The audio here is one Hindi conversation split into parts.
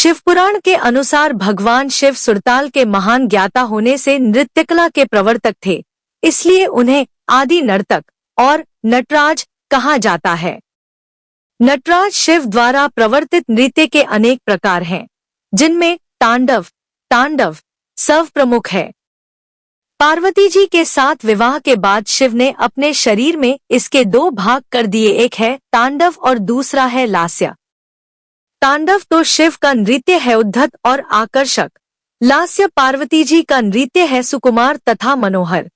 शिवपुराण के अनुसार भगवान शिव सुरताल के महान ज्ञाता होने से नृत्यकला के प्रवर्तक थे, इसलिए उन्हें आदि नर्तक और नटराज कहा जाता है। नटराज शिव द्वारा प्रवर्तित नृत्य के अनेक प्रकार हैं, जिनमें तांडव सर्वप्रमुख है। पार्वती जी के साथ विवाह के बाद शिव ने अपने शरीर में इसके दो भाग कर दिए, एक है तांडव और दूसरा है लास्य। तांडव तो शिव का नृत्य है उद्धत और आकर्षक, लास्य पार्वती जी का नृत्य है सुकुमार तथा मनोहर।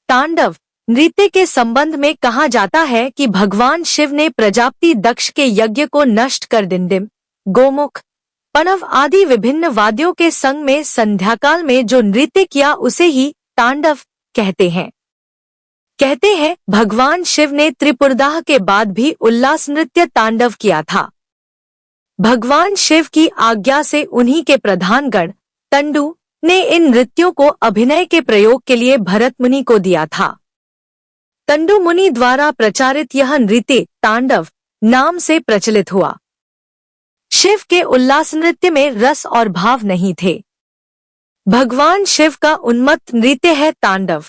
तांडव नृत्य के संबंध में कहा जाता है कि भगवान शिव ने प्रजापति दक्ष के यज्ञ को नष्ट कर डिंडिम, गोमुख, पणव आदि विभिन्न वाद्यों के संग में संध्याकाल में जो नृत्य किया उसे ही तांडव कहते हैं। कहते हैं भगवान शिव ने त्रिपुरदाह के बाद भी उल्लास नृत्य तांडव किया था। भगवान शिव की आज्ञा से उन्हीं के प्रधान गण तंडु ने इन नृत्यों को अभिनय के प्रयोग के लिए भरत मुनि को दिया था। तंडु मुनि द्वारा प्रचारित यह नृत्य तांडव नाम से प्रचलित हुआ। शिव के उल्लास नृत्य में रस और भाव नहीं थे। भगवान शिव का उन्मत्त नृत्य है तांडव।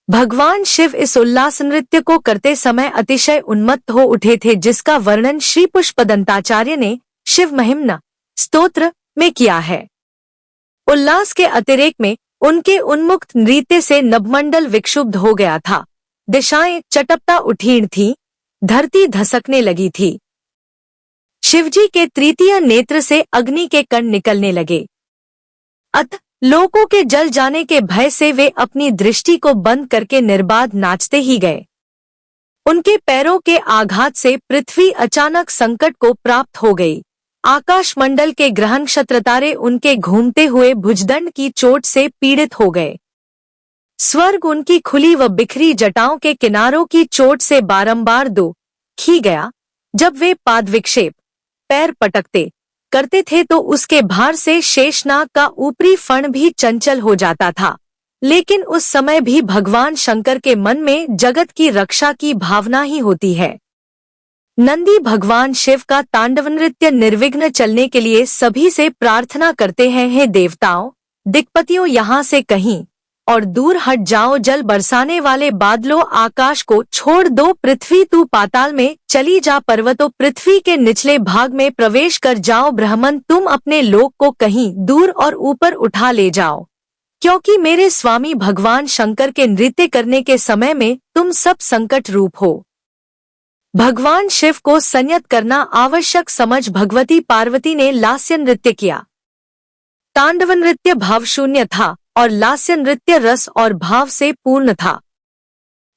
भगवान शिव इस उल्लास नृत्य को करते समय अतिशय उन्मत्त हो उठे थे, जिसका वर्णन श्री पुष्पदंताचार्य ने शिव महिम्न स्तोत्र में किया है। उल्लास के अतिरेक में उनके उन्मुक्त नृत्य से नभमंडल विक्षुब्ध हो गया था, दिशाएं चटपटा उठीं थीं, धरती धसकने लगी थी। शिवजी के तृतीय नेत्र से अग्नि के कण निकलने लगे। अतः लोगों के जल जाने के भय से वे अपनी दृष्टि को बंद करके निर्बाध नाचते ही गए। उनके पैरों के आघात से पृथ्वी अचानक संकट को प्राप्त हो गई। आकाश मंडल के ग्रह नक्षत्रतारे उनके घूमते हुए भुजदंड की चोट से पीड़ित हो गए। स्वर्ग उनकी खुली व बिखरी जटाओं के किनारों की चोट से बारंबार दुखी गया। जब वे पाद विक्षेप पैर पटकते करते थे तो उसके भार से शेषनाग का ऊपरी फण भी चंचल हो जाता था, लेकिन उस समय भी भगवान शंकर के मन में जगत की रक्षा की भावना ही होती है। नंदी भगवान शिव का तांडव नृत्य निर्विघ्न चलने के लिए सभी से प्रार्थना करते हैं, हे देवताओं, दिक्पतियों, यहाँ से कहीं और दूर हट जाओ। जल बरसाने वाले बादलों, आकाश को छोड़ दो। पृथ्वी तू पाताल में चली जा। पर्वतों, पृथ्वी के निचले भाग में प्रवेश कर जाओ। ब्रह्मन, तुम अपने लोक को कहीं दूर और ऊपर उठा ले जाओ, क्योंकि मेरे स्वामी भगवान शंकर के नृत्य करने के समय में तुम सब संकट रूप हो। भगवान शिव को संयत करना आवश्यक समझ भगवती पार्वती ने लास्य नृत्य किया। तांडव नृत्य भावशून्य था और लास्य नृत्य रस और भाव से पूर्ण था।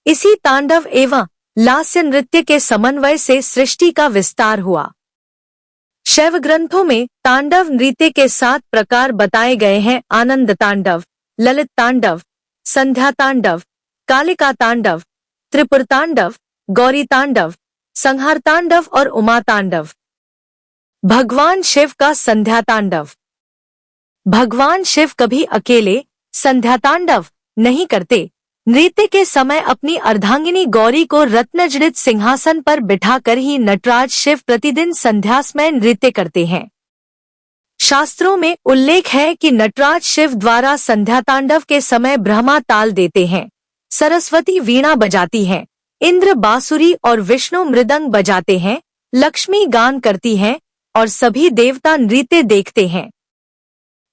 इसी तांडव एवं लास्य नृत्य के समन्वय से सृष्टि का विस्तार हुआ। शैव ग्रंथों में तांडव नृत्य के 7 प्रकार बताए गए हैं: आनंद तांडव, ललित तांडव, संध्या तांडव, कालिका तांडव, त्रिपुर तांडव, गौरी तांडव, संहार तांडव और उमा तांडव। भगवान शिव का संध्या तांडव। भगवान शिव कभी अकेले संध्या तांडव नहीं करते। नृत्य के समय अपनी अर्धांगिनी गौरी को रत्नजड़ित सिंहासन पर बिठाकर ही नटराज शिव प्रतिदिन संध्यासमय नृत्य करते हैं। शास्त्रों में उल्लेख है कि नटराज शिव द्वारा संध्या तांडव के समय ब्रह्मा ताल देते हैं, सरस्वती वीणा बजाती हैं, इंद्र बांसुरी और विष्णु मृदंग बजाते हैं, लक्ष्मी गान करती हैं और सभी देवता नृत्य देखते हैं।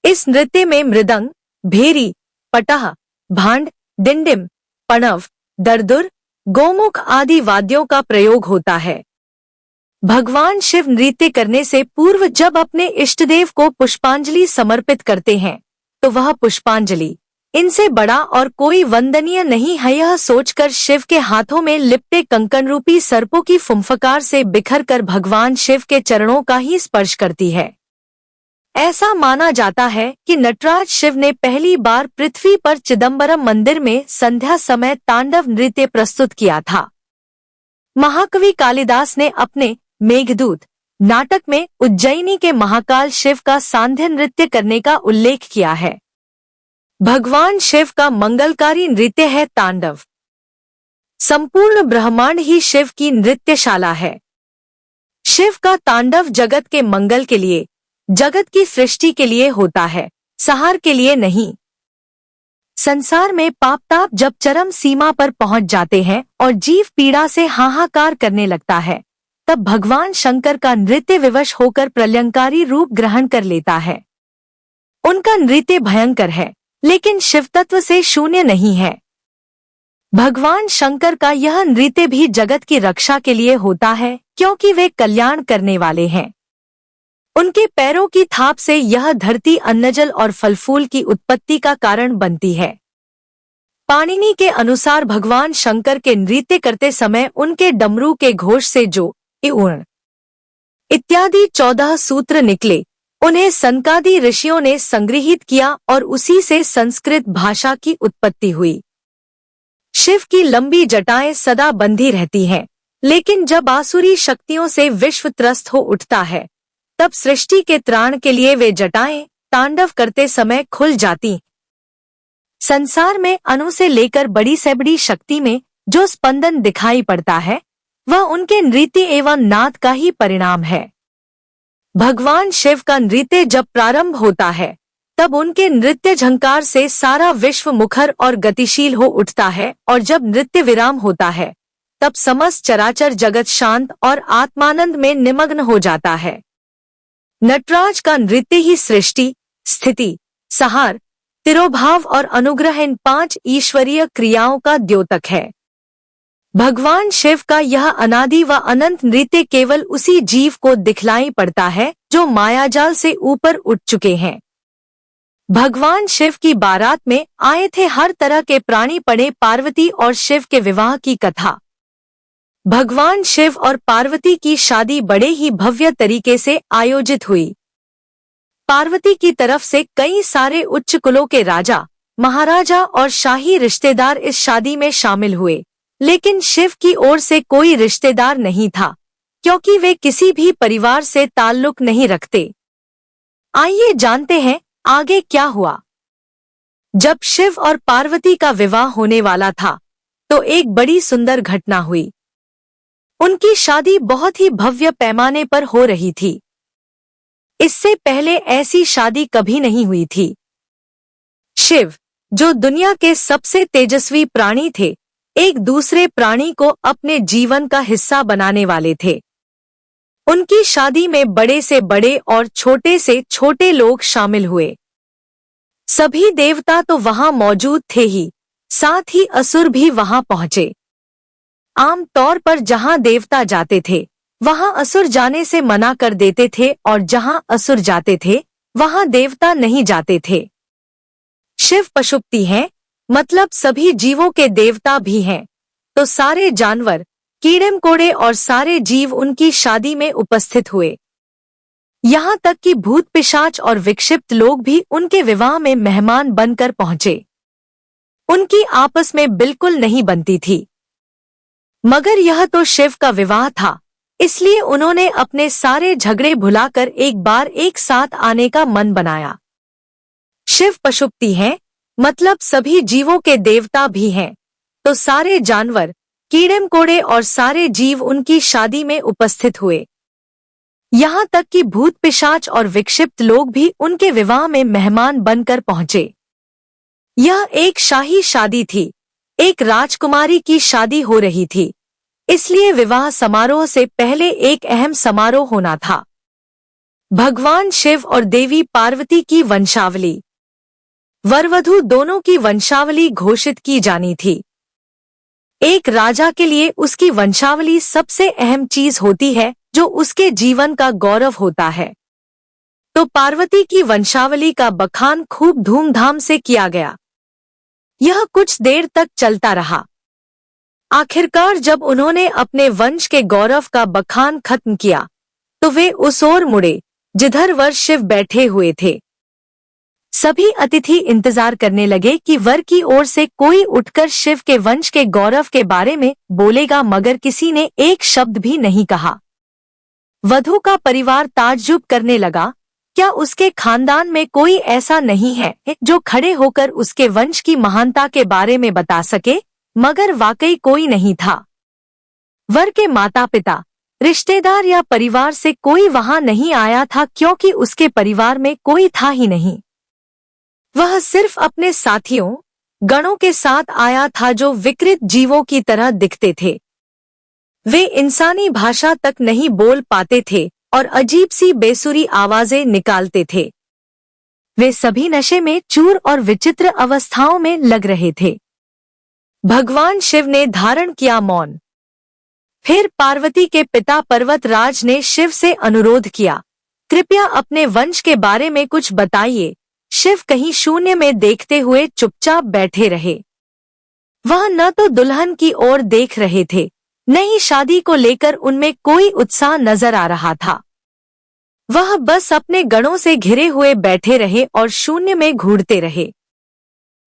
इस नृत्य में मृदंग, भेरी, पटह, भांड, डिंडिम, पणव, दरदुर, गोमुख आदि वाद्यों का प्रयोग होता है। भगवान शिव नृत्य करने से पूर्व जब अपने इष्टदेव को पुष्पांजलि समर्पित करते हैं तो वह पुष्पांजलि इनसे बड़ा और कोई वंदनीय नहीं है, यह सोचकर शिव के हाथों में लिपटे कंकण रूपी सर्पों की फुंफकार से बिखर कर भगवान शिव के चरणों का ही स्पर्श करती है। ऐसा माना जाता है कि नटराज शिव ने पहली बार पृथ्वी पर चिदंबरम मंदिर में संध्या समय तांडव नृत्य प्रस्तुत किया था। महाकवि कालिदास ने अपने मेघदूत नाटक में उज्जैनी के महाकाल शिव का सांध्य नृत्य करने का उल्लेख किया है। भगवान शिव का मंगलकारी नृत्य है तांडव। संपूर्ण ब्रह्मांड ही शिव की नृत्यशाला है। शिव का तांडव जगत के मंगल के लिए, जगत की सृष्टि के लिए होता है, संहार के लिए नहीं। संसार में पाप ताप जब चरम सीमा पर पहुंच जाते हैं और जीव पीड़ा से हाहाकार करने लगता है, तब भगवान शंकर का नृत्य विवश होकर प्रलयंकारी रूप ग्रहण कर लेता है। उनका नृत्य भयंकर है, लेकिन शिव तत्व से शून्य नहीं है। भगवान शंकर का यह नृत्य भी जगत की रक्षा के लिए होता है, क्योंकि वे कल्याण करने वाले हैं। उनके पैरों की थाप से यह धरती अन्नजल और फल फूल की उत्पत्ति का कारण बनती है। पाणिनि के अनुसार भगवान शंकर के नृत्य करते समय उनके डमरू के घोष से जो इउण इत्यादि 14 सूत्र निकले, उन्हें सनकादि ऋषियों ने संग्रहित किया और उसी से संस्कृत भाषा की उत्पत्ति हुई। शिव की लंबी जटाएं सदा बंधी रहती हैं, लेकिन जब आसुरी शक्तियों से विश्व त्रस्त हो उठता है, तब सृष्टि के त्राण के लिए वे जटाएं तांडव करते समय खुल जाती। संसार में अणु से लेकर बड़ी से बड़ी शक्ति में जो स्पंदन दिखाई पड़ता है, वह उनके नृत्य एवं नाद का ही परिणाम है। भगवान शिव का नृत्य जब प्रारंभ होता है, तब उनके नृत्य झंकार से सारा विश्व मुखर और गतिशील हो उठता है, और जब नृत्य विराम होता है, तब समस्त चराचर जगत शांत और आत्मानंद में निमग्न हो जाता है। नटराज का नृत्य ही सृष्टि, स्थिति, संहार, तिरोभाव और अनुग्रह इन 5 ईश्वरीय क्रियाओं का द्योतक है। भगवान शिव का यह अनादि व अनंत नृत्य केवल उसी जीव को दिखलाई पड़ता है जो मायाजाल से ऊपर उठ चुके हैं। भगवान शिव की बारात में आए थे हर तरह के प्राणी पड़े पार्वती और शिव के विवाह की कथा। भगवान शिव और पार्वती की शादी बड़े ही भव्य तरीके से आयोजित हुई। पार्वती की तरफ से कई सारे उच्च कुलों के राजा, महाराजा और शाही रिश्तेदार इस शादी में शामिल हुए, लेकिन शिव की ओर से कोई रिश्तेदार नहीं था, क्योंकि वे किसी भी परिवार से ताल्लुक नहीं रखते। आइए जानते हैं आगे क्या हुआ। जब शिव और पार्वती का विवाह होने वाला था, तो एक बड़ी सुंदर घटना हुई। उनकी शादी बहुत ही भव्य पैमाने पर हो रही थी। इससे पहले ऐसी शादी कभी नहीं हुई थी। शिव, जो दुनिया के सबसे तेजस्वी प्राणी थे, एक दूसरे प्राणी को अपने जीवन का हिस्सा बनाने वाले थे। उनकी शादी में बड़े से बड़े और छोटे से छोटे लोग शामिल हुए। सभी देवता तो वहां मौजूद थे ही, साथ ही असुर भी वहां पहुंचे। आम तौर पर जहां देवता जाते थे, वहां असुर जाने से मना कर देते थे, और जहां असुर जाते थे, वहां देवता नहीं जाते थे। शिव पशुपति हैं, मतलब सभी जीवों के देवता भी हैं, तो सारे जानवर, कीड़े मकोड़े और सारे जीव उनकी शादी में उपस्थित हुए। यहाँ तक कि भूत पिशाच और विक्षिप्त लोग भी उनके विवाह में मेहमान बनकर पहुंचे। उनकी आपस में बिल्कुल नहीं बनती थी, मगर यह तो शिव का विवाह था, इसलिए उन्होंने अपने सारे झगड़े भुलाकर एक बार एक साथ आने का मन बनाया। शिव पशुपति हैं, मतलब सभी जीवों के देवता भी हैं, तो सारे जानवर, कीड़े मकोड़े और सारे जीव उनकी शादी में उपस्थित हुए। यहाँ तक कि भूत पिशाच और विक्षिप्त लोग भी उनके विवाह में मेहमान बनकर पहुंचे। यह एक शाही शादी थी, एक राजकुमारी की शादी हो रही थी, इसलिए विवाह समारोह से पहले एक अहम समारोह होना था। भगवान शिव और देवी पार्वती की वंशावली, वरवधू दोनों की वंशावली घोषित की जानी थी। एक राजा के लिए उसकी वंशावली सबसे अहम चीज होती है, जो उसके जीवन का गौरव होता है। तो पार्वती की वंशावली का बखान खूब धूमधाम से किया गया। यह कुछ देर तक चलता रहा। आखिरकार जब उन्होंने अपने वंश के गौरव का बखान खत्म किया, तो वे उस ओर मुड़े जिधर वर शिव बैठे हुए थे। सभी अतिथि इंतजार करने लगे कि वर की ओर से कोई उठकर शिव के वंश के गौरव के बारे में बोलेगा, मगर किसी ने एक शब्द भी नहीं कहा। वधू का परिवार ताज्जुब करने लगा, क्या उसके खानदान में कोई ऐसा नहीं है जो खड़े होकर उसके वंश की महानता के बारे में बता सके? मगर वाकई कोई नहीं था। वर के माता पिता रिश्तेदार या परिवार से कोई वहां नहीं आया था क्योंकि उसके परिवार में कोई था ही नहीं। वह सिर्फ अपने साथियों, गणों के साथ आया था जो विकृत जीवों की तरह दिखते थे। वे इंसानी भाषा तक नहीं बोल पाते थे और अजीब सी बेसुरी आवाजें निकालते थे। वे सभी नशे में चूर और विचित्र अवस्थाओं में लग रहे थे। भगवान शिव ने धारण किया मौन। फिर पार्वती के पिता पर्वतराज ने शिव से अनुरोध किया, कृपया अपने वंश के बारे में कुछ बताइए। शिव कहीं शून्य में देखते हुए चुपचाप बैठे रहे। वह न तो दुल्हन की ओर देख रहे थे, न ही शादी को लेकर उनमें कोई उत्साह नजर आ रहा था। वह बस अपने गणों से घिरे हुए बैठे रहे और शून्य में घूरते रहे।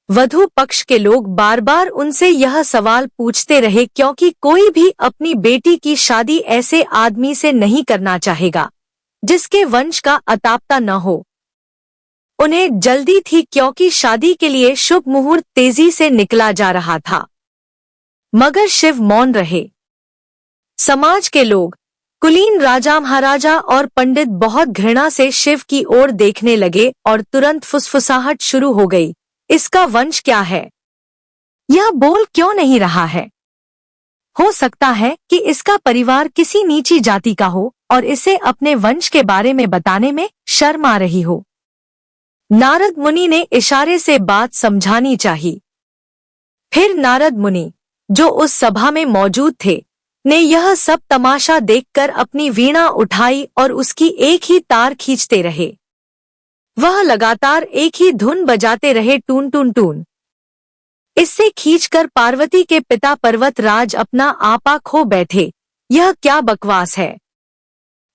वधू पक्ष के लोग बार बार उनसे यह सवाल पूछते रहे क्योंकि कोई भी अपनी बेटी की शादी ऐसे आदमी से नहीं करना चाहेगा जिसके वंश का अतापता न हो। उन्हें जल्दी थी क्योंकि शादी के लिए शुभ मुहूर्त तेजी से निकला जा रहा था। मगर शिव मौन रहे। समाज के लोग, कुलीन राजा महाराजा और पंडित बहुत घृणा से शिव की ओर देखने लगे और तुरंत फुसफुसाहट शुरू हो गई। इसका वंश क्या है? यह बोल क्यों नहीं रहा है? हो सकता है कि इसका परिवार किसी नीची जाति का हो और इसे अपने वंश के बारे में बताने में शर्म आ रही हो। नारद मुनि ने इशारे से बात समझानी चाहिए। फिर नारद मुनि, जो उस सभा में मौजूद थे, ने यह सब तमाशा देखकर अपनी वीणा उठाई और उसकी एक ही तार खींचते रहे। वह लगातार एक ही धुन बजाते रहे, टून टून टून। इससे खींचकर पार्वती के पिता पर्वतराज अपना आपा खो बैठे। यह क्या बकवास है?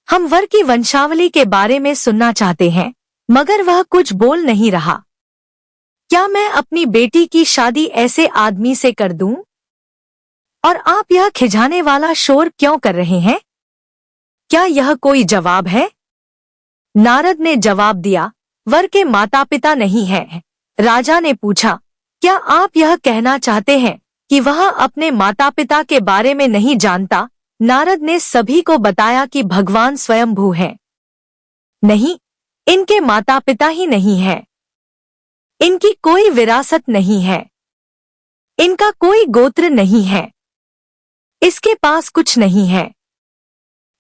हम वर की वंशावली के बारे में सुनना चाहते हैं, मगर वह कुछ बोल नहीं रहा। क्या मैं अपनी बेटी की शादी ऐसे आदमी से कर दूं? और आप यह खिजाने वाला शोर क्यों कर रहे हैं? क्या यह कोई जवाब है? नारद ने जवाब दिया, वर के माता पिता नहीं हैं। राजा ने पूछा, क्या आप यह कहना चाहते हैं कि वह अपने माता पिता के बारे में नहीं जानता? नारद ने सभी को बताया कि भगवान स्वयंभू हैं। नहीं, इनके माता पिता ही नहीं है। इनकी कोई विरासत नहीं है। इनका कोई गोत्र नहीं है। इसके पास कुछ नहीं है।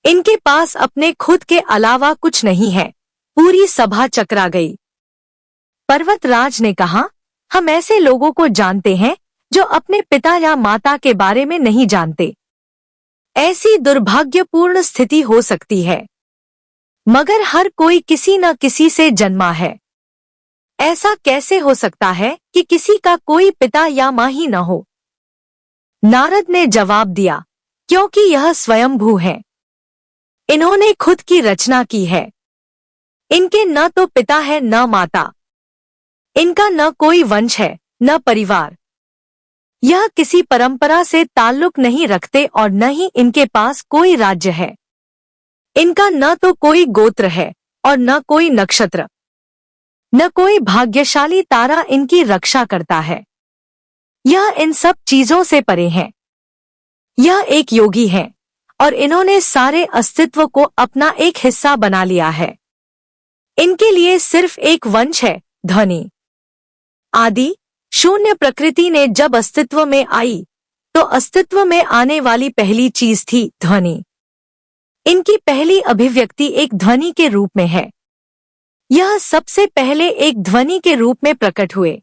इनके पास अपने खुद के अलावा कुछ नहीं है। पूरी सभा चकरा गई। पर्वतराज ने कहा, हम ऐसे लोगों को जानते हैं जो अपने पिता या माता के बारे में नहीं जानते। ऐसी दुर्भाग्यपूर्ण स्थिति हो सकती है, मगर हर कोई किसी न किसी से जन्मा है। ऐसा कैसे हो सकता है कि किसी का कोई पिता या माँ ही न हो? नारद ने जवाब दिया, क्योंकि यह स्वयंभू है। इन्होंने खुद की रचना की है। इनके न तो पिता है न माता। इनका न कोई वंश है न परिवार। यह किसी परंपरा से ताल्लुक नहीं रखते और न ही इनके पास कोई राज्य है। इनका न तो कोई गोत्र है और न कोई नक्षत्र। न कोई भाग्यशाली तारा इनकी रक्षा करता है। यह इन सब चीजों से परे है। यह एक योगी है और इन्होंने सारे अस्तित्व को अपना एक हिस्सा बना लिया है। इनके लिए सिर्फ एक वंश है, ध्वनि। आदि शून्य प्रकृति ने जब अस्तित्व में आई तो अस्तित्व में आने वाली पहली चीज थी ध्वनि। इनकी पहली अभिव्यक्ति एक ध्वनि के रूप में है। यह सबसे पहले एक ध्वनि के रूप में प्रकट हुए।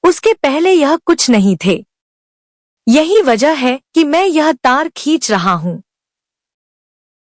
उसके पहले यह कुछ नहीं थे। यही वजह है कि मैं यह तार खींच रहा हूँ।